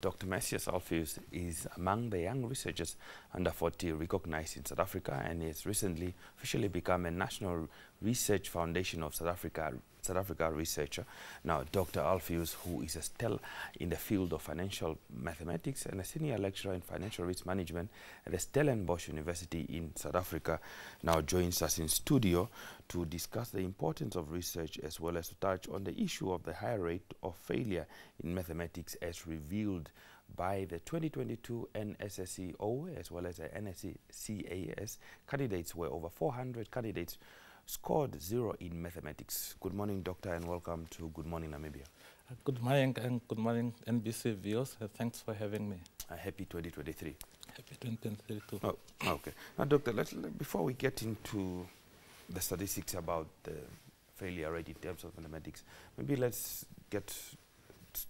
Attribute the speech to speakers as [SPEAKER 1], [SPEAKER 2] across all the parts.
[SPEAKER 1] Dr. Mesias Alfeus is among the young researchers under 40 recognized in South Africa and has recently officially become a National Research Foundation of South Africa researcher. Now, Dr. Alfeus, who is a stellar in the field of financial mathematics and a senior lecturer in financial risk management at the Stellenbosch University in South Africa, now joins us in studio to discuss the importance of research as well as to touch on the issue of the high rate of failure in mathematics as revealed by the 2022 NSSCO as well as the NSSCAS candidates, where over 400 candidates scored 0 in mathematics. Good morning, Doctor, and welcome to Good Morning Namibia.
[SPEAKER 2] Good morning, and good morning, NBC viewers. Thanks for having me.
[SPEAKER 1] Happy 2023.
[SPEAKER 2] Happy 2023 too.
[SPEAKER 1] Oh, okay. Now, Doctor, before we get into the statistics about the failure rate in terms of mathematics, maybe let's get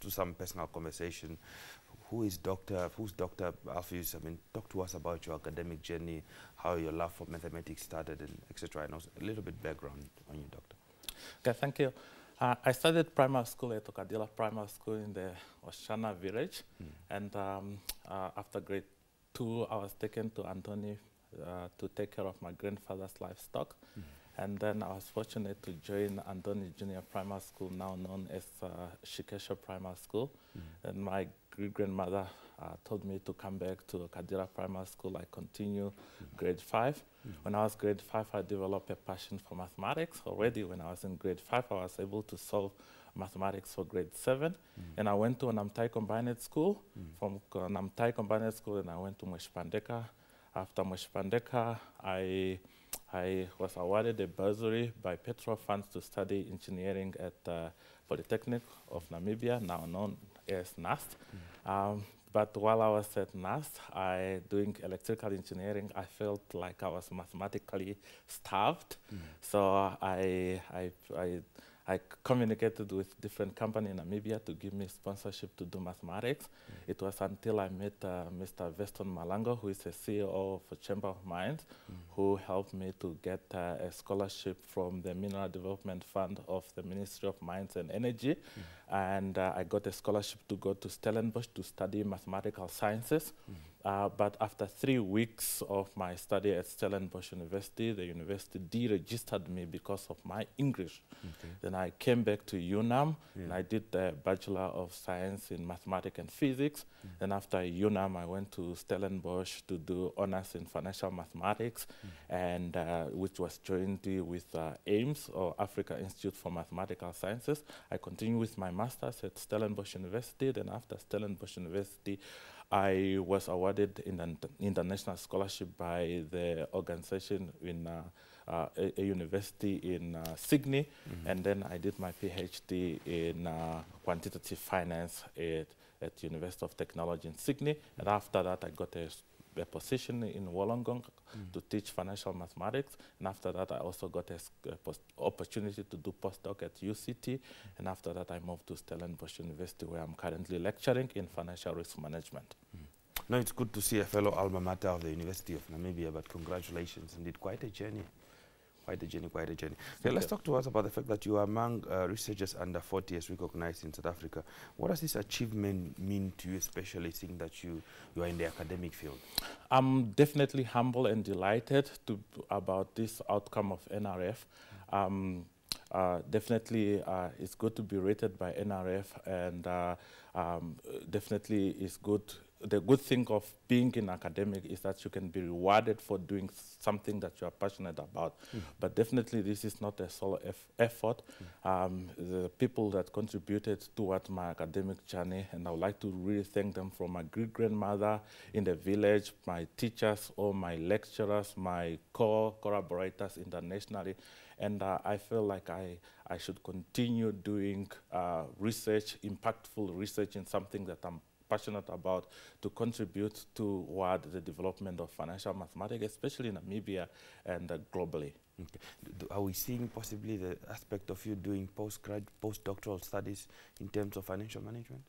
[SPEAKER 1] to some personal conversation. Who's Dr. Alfeus? I mean, talk to us about your academic journey, how your love for mathematics started, and etc. And also a little bit background on you, Doctor.
[SPEAKER 2] Okay, thank you. I started primary school at Okadila Primary School in the Oshana village, and after grade 2, I was taken to Antony to take care of my grandfather's livestock. And then I was fortunate to join Antony Junior Primary School, now known as Shikesha Primary School. And my great-grandmother told me to come back to Kadira Primary School. I continue grade 5. When I was grade 5, I developed a passion for mathematics. Already when I was in grade 5, I was able to solve mathematics for grade 7. And I went to Namtai Combined School. From Namtai Combined School, and I went to Mweshipandeka. After Mweshipandeka, I was awarded a bursary by Petro Funds to study engineering at Polytechnic of Namibia, now known as NAST. But while I was at NAST, doing electrical engineering, I felt like I was mathematically starved. So I communicated with different companies in Namibia to give me sponsorship to do mathematics. It was until I met Mr. Veston Malango, who is the CEO of Chamber of Mines, who helped me to get a scholarship from the Mineral Development Fund of the Ministry of Mines and Energy. And I got a scholarship to go to Stellenbosch to study mathematical sciences. But after 3 weeks of my study at Stellenbosch University, the university deregistered me because of my English. Then I came back to UNAM, and I did the Bachelor of Science in Mathematics and Physics. Then after UNAM, I went to Stellenbosch to do honors in financial mathematics, and which was jointly with AIMS, or Africa Institute for Mathematical Sciences. I continued with my master's at Stellenbosch University. Then after Stellenbosch University, I was awarded an international scholarship by the organization in a university in Sydney, and then I did my PhD in quantitative finance at University of Technology in Sydney. And after that, I got a position in Wollongong to teach financial mathematics. And after that, I also got an opportunity to do postdoc at UCT. And after that, I moved to Stellenbosch University, where I'm currently lecturing in financial risk management.
[SPEAKER 1] Now, it's good to see a fellow alma mater of the University of Namibia, but congratulations, indeed, quite a journey. Quite a journey, quite a journey. Okay, let's talk to us about the fact that you are among researchers under 40 as recognized in South Africa. What does this achievement mean to you, especially seeing that you are in the academic field?
[SPEAKER 2] I'm definitely humble and delighted about this outcome of NRF. Definitely, it's good to be rated by NRF, and definitely it's good. The good thing of being in academic is that you can be rewarded for doing something that you are passionate about. But definitely this is not a solo effort. The people that contributed towards my academic journey, and I would like to really thank them, from my great-grandmother in the village, my teachers, all my lecturers, my collaborators internationally. And I feel like I should continue doing research, impactful research in something that I'm passionate about, to contribute toward the development of financial mathematics, especially in Namibia and globally.
[SPEAKER 1] Are we seeing possibly the aspect of you doing postdoctoral studies in terms of financial management?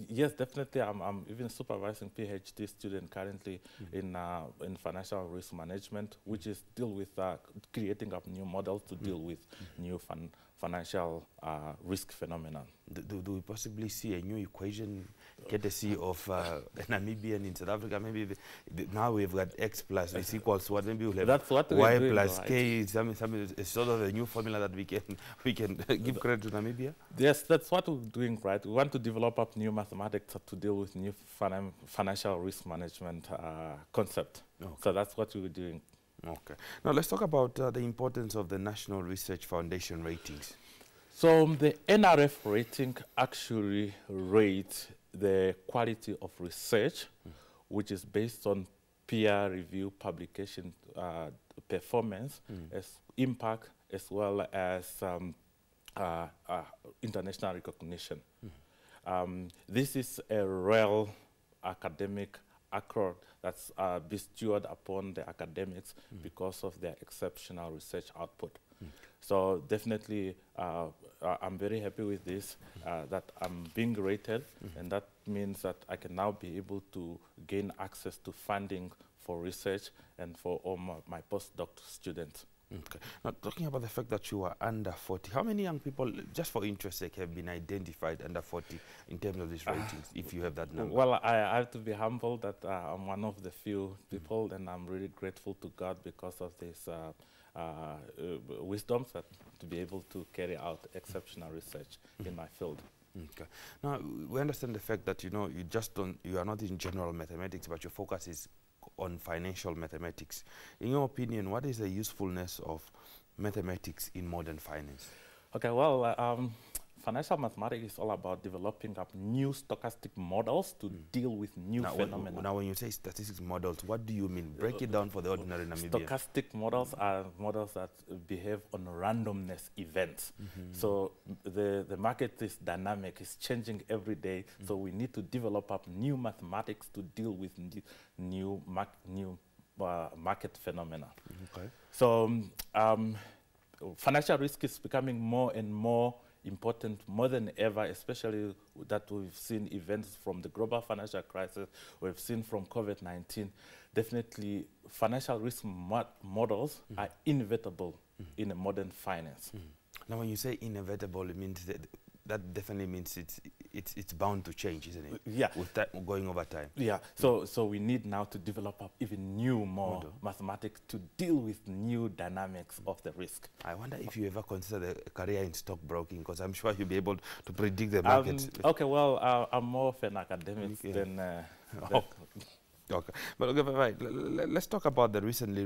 [SPEAKER 2] Yes, definitely. I'm even supervising PhD student currently in financial risk management, which is deal with creating up new models to deal with new financial risk phenomenon.
[SPEAKER 1] Do we possibly see a new equation courtesy of Namibian in South Africa? Maybe now we've got X plus is equals what? Maybe we'll have
[SPEAKER 2] that's what
[SPEAKER 1] Y
[SPEAKER 2] doing,
[SPEAKER 1] plus
[SPEAKER 2] right?
[SPEAKER 1] K. It's sort of a new formula that we can give credit to Namibia.
[SPEAKER 2] Yes, that's what we're doing, right? We want to develop up new mathematics to deal with new financial risk management concept.
[SPEAKER 1] Okay.
[SPEAKER 2] So that's what we're doing.
[SPEAKER 1] Okay. Now let's talk about the importance of the National Research Foundation ratings.
[SPEAKER 2] So the NRF rating actually rates the quality of research, which is based on peer review publication performance, as impact, as well as international recognition. This is a real academic accord that's bestowed upon the academics because of their exceptional research output. So definitely, I'm very happy with this, that I'm being rated, and that means that I can now be able to gain access to funding for research and for all my postdoc students.
[SPEAKER 1] Okay. Now, talking about the fact that you are under 40, how many young people, just for interest sake, have been identified under 40 in terms of these ratings, if you have that number?
[SPEAKER 2] Well, I have to be humble that I'm one of the few people, and I'm really grateful to God because of this wisdom to be able to carry out exceptional research in my field.
[SPEAKER 1] Okay. Now, we understand the fact that, you know, you are not in general mathematics, but your focus is on financial mathematics. In your opinion, what is the usefulness of mathematics in modern finance?
[SPEAKER 2] Okay, well, financial mathematics is all about developing up new stochastic models to deal with new phenomena.
[SPEAKER 1] Now, when you say statistics models, what do you mean? Break it down for the ordinary Namibian.
[SPEAKER 2] Stochastic models are models that behave on randomness events. So the market is dynamic, it's changing every day. So we need to develop up new mathematics to deal with new market phenomena.
[SPEAKER 1] Okay.
[SPEAKER 2] So financial risk is becoming more and more important, more than ever, especially that we've seen events from the global financial crisis, we've seen from COVID-19. Definitely, financial risk models are inevitable in a modern finance.
[SPEAKER 1] Now, when you say inevitable, it means that definitely means it's bound to change, isn't it?
[SPEAKER 2] Yeah.
[SPEAKER 1] With that going over time.
[SPEAKER 2] Yeah. So we need now to develop up even more mathematics to deal with new dynamics of the risk.
[SPEAKER 1] I wonder if you ever consider a career in stockbroking, because I'm sure you'll be able to predict the market.
[SPEAKER 2] Okay. Well, I'm more of an academic than.
[SPEAKER 1] Okay, but okay, right. Let's talk about the recently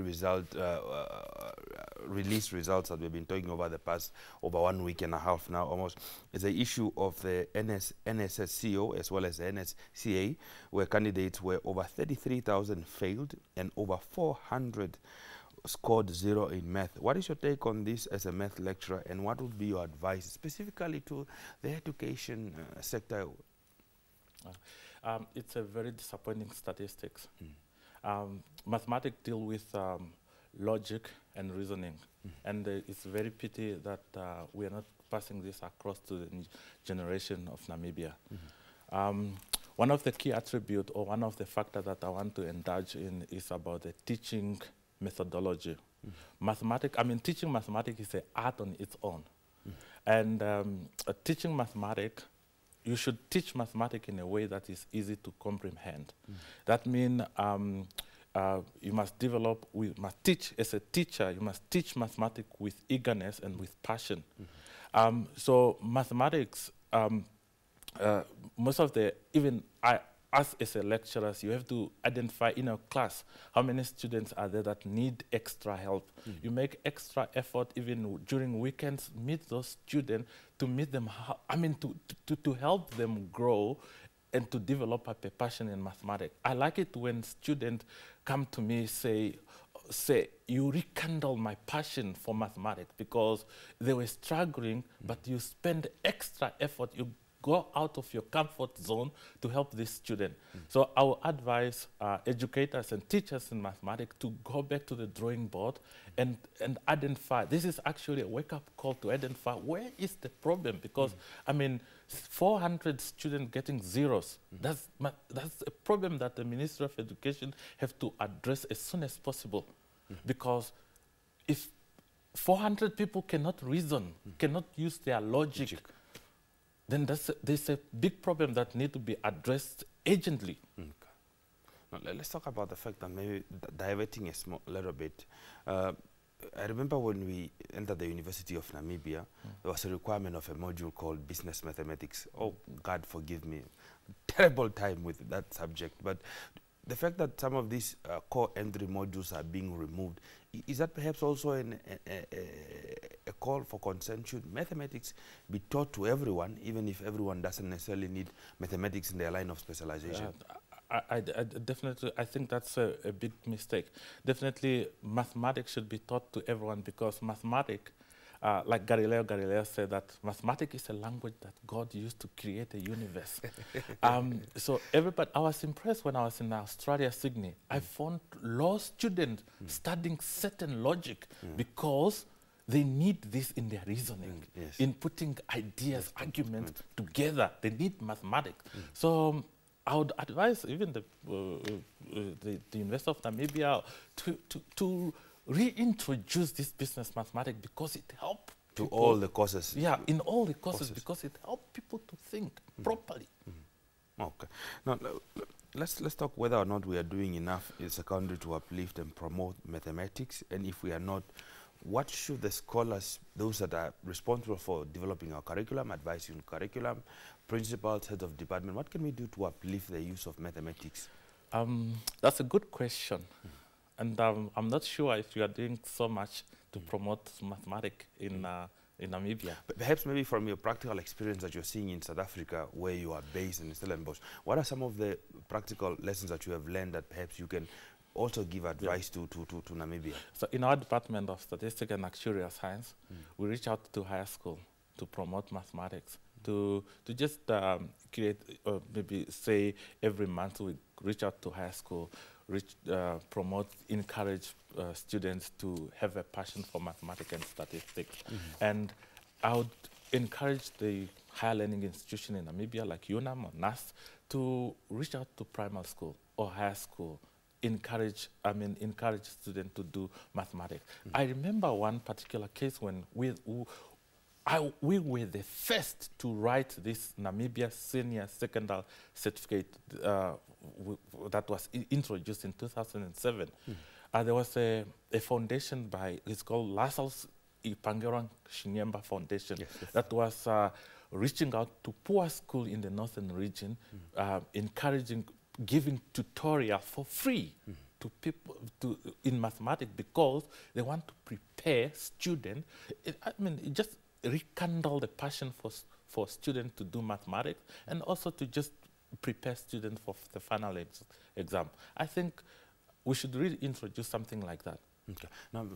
[SPEAKER 1] released results that we've been talking over the past over 1 week and a half now almost. It's the issue of the NSSCO as well as the NSCA, where candidates were over 33,000 failed and over 400 scored 0 in math. What is your take on this as a math lecturer, and what would be your advice specifically to the education sector?
[SPEAKER 2] It's a very disappointing statistics. Mathematics deal with logic and reasoning, and it's very pity that we are not passing this across to the generation of Namibia. One of the key attributes, or one of the factors that I want to indulge in, is about the teaching methodology. Teaching mathematics is an art on its own, and teaching mathematics, you should teach mathematics in a way that is easy to comprehend. That means you must teach as a teacher, you must teach mathematics with eagerness and with passion. So mathematics, most of the, us as a lecturer, you have to identify in a class how many students are there that need extra help. You make extra effort even during weekends, meet those students, to meet them, to help them grow and to develop a passion in mathematics. I like it when students come to me say, you rekindle my passion for mathematics, because they were struggling, but you spend extra effort, you go out of your comfort zone to help this student. So I will advise educators and teachers in mathematics to go back to the drawing board and identify. This is actually a wake-up call to identify where is the problem, because 400 students getting zeros, that's a problem that the Ministry of Education have to address as soon as possible. Because if 400 people cannot reason, cannot use their logic, then there's a big problem that needs to be addressed urgently.
[SPEAKER 1] Okay. Now, let's talk about the fact that maybe diverting a little bit. I remember when we entered the University of Namibia, there was a requirement of a module called business mathematics. Oh, God forgive me. Terrible time with that subject. But the fact that some of these core entry modules are being removed, is that perhaps also a call for concern? Should mathematics be taught to everyone, even if everyone doesn't necessarily need mathematics in their line of specialization?
[SPEAKER 2] I definitely, I think that's a big mistake. Definitely, mathematics should be taught to everyone, because mathematics, like Galileo said, that mathematics is a language that God used to create a universe. So everybody, I was impressed when I was in Australia, Sydney. I found law students studying certain logic because they need this in their reasoning, in putting ideas, arguments together. They need mathematics. So I would advise even the University of Namibia to reintroduce this business mathematics, because it helps
[SPEAKER 1] to all the courses.
[SPEAKER 2] Yeah, in all the courses, because it helps people to think properly.
[SPEAKER 1] Okay. Now, let's talk whether or not we are doing enough in secondary to uplift and promote mathematics, and if we are not, what should the scholars, those that are responsible for developing our curriculum, advising curriculum, principals, heads of department, what can we do to uplift the use of mathematics?
[SPEAKER 2] That's a good question. And I'm not sure if you are doing so much to promote mathematics in Namibia.
[SPEAKER 1] But perhaps maybe from your practical experience that you're seeing in South Africa, where you are based in Stellenbosch, what are some of the practical lessons that you have learned that perhaps you can also give advice to Namibia?
[SPEAKER 2] So in our Department of Statistics and Actuarial Science, we reach out to higher school to promote mathematics, to just create, maybe say every month we reach out to higher school, promote, encourage students to have a passion for mathematics and statistics. And I would encourage the higher learning institution in Namibia, like UNAM or NAS, to reach out to primary school or higher school, encourage students to do mathematics. I remember one particular case when we were the first to write this Namibia Senior Secondary Certificate that was introduced in 2007. There was a foundation it's called Lasals Ipangerang Shinyemba Foundation, that was reaching out to poor schools in the northern region, encouraging, giving tutorial for free to people in mathematics, because they want to prepare students. It just rekindle the passion for students to do mathematics, and also to just prepare students for the final exam. I think we should really introduce something like that.
[SPEAKER 1] Okay. Now,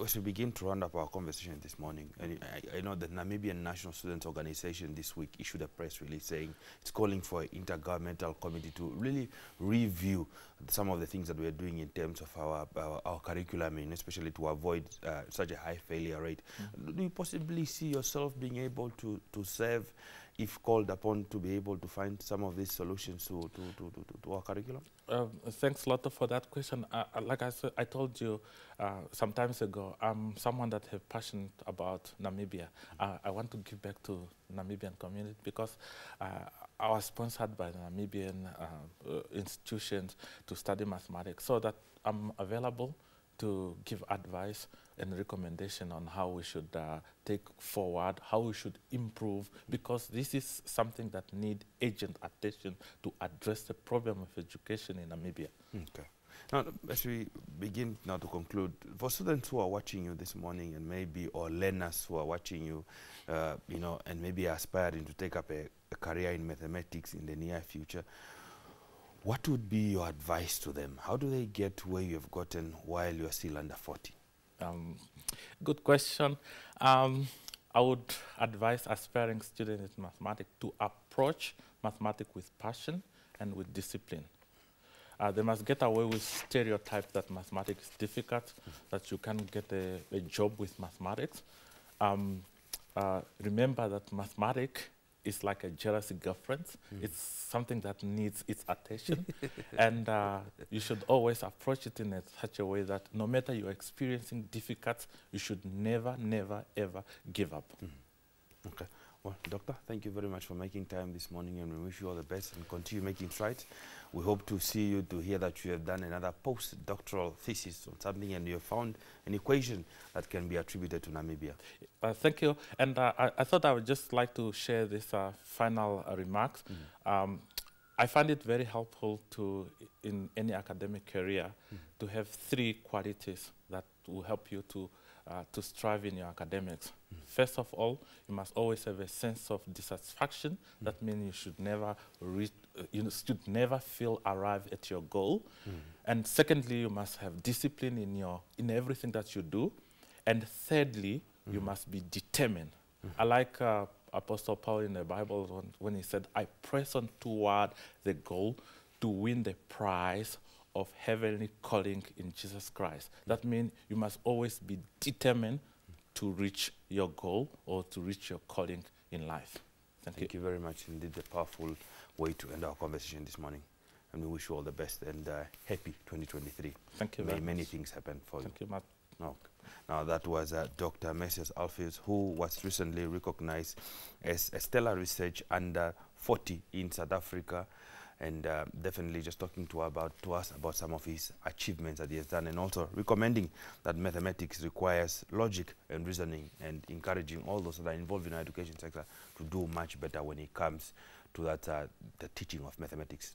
[SPEAKER 1] as we begin to round up our conversation this morning, and I know the Namibian National Students Organization this week issued a press release saying it's calling for an intergovernmental committee to really review some of the things that we're doing in terms of our curriculum, and especially to avoid such a high failure rate. Do you possibly see yourself being able to serve, if called upon, to be able to find some of these solutions to our curriculum?
[SPEAKER 2] Thanks, Lott, for that question. Like I told you some times ago, I'm someone that has passion about Namibia. I want to give back to Namibian community, because I was sponsored by the Namibian institutions to study mathematics, so that I'm available to give advice and recommendation on how we should take forward, how we should improve, because this is something that needs urgent attention to address the problem of education in Namibia.
[SPEAKER 1] Okay. Now, as we begin now to conclude, for students who are watching you this morning, and maybe, or learners who are watching you, and maybe aspiring to take up a career in mathematics in the near future, what would be your advice to them? How do they get to where you have gotten while you're still under 40?
[SPEAKER 2] Good question. I would advise aspiring students in mathematics to approach mathematics with passion and with discipline. They must get away with stereotypes that mathematics is difficult, that you can't get a job with mathematics. Remember that mathematics is like a jealousy girlfriend. It's something that needs its attention. And you should always approach it in such a way that no matter you're experiencing difficulties, you should never, never, ever give up.
[SPEAKER 1] Okay. Well, Doctor, thank you very much for making time this morning, and we wish you all the best and continue making strides. We hope to see you, to hear that you have done another postdoctoral thesis on something and you have found an equation that can be attributed to Namibia.
[SPEAKER 2] Thank you. And I thought I would just like to share this final remarks. I find it very helpful to, in any academic career, to have 3 qualities that will help you to strive in your academics. First of all, you must always have a sense of dissatisfaction. That means you should never feel arrived at your goal. And secondly, you must have discipline in everything that you do. And thirdly, you must be determined. I like Apostle Paul in the Bible when he said, I press on toward the goal to win the prize of heavenly calling in Jesus Christ. That means you must always be determined to reach your goal or to reach your calling in life. Thank you
[SPEAKER 1] very much. Indeed, a powerful way to end our conversation this morning. And we wish you all the best and happy 2023.
[SPEAKER 2] Thank you
[SPEAKER 1] May
[SPEAKER 2] very
[SPEAKER 1] many
[SPEAKER 2] much.
[SPEAKER 1] things happen for
[SPEAKER 2] Thank you, Matt.
[SPEAKER 1] No. Now, that was Dr. Mesias Alfeus, who was recently recognized as a stellar research under 40 in South Africa, and definitely just talking to us about some of his achievements that he has done, and also recommending that mathematics requires logic and reasoning, and encouraging all those that are involved in the education sector to do much better when it comes to that the teaching of mathematics.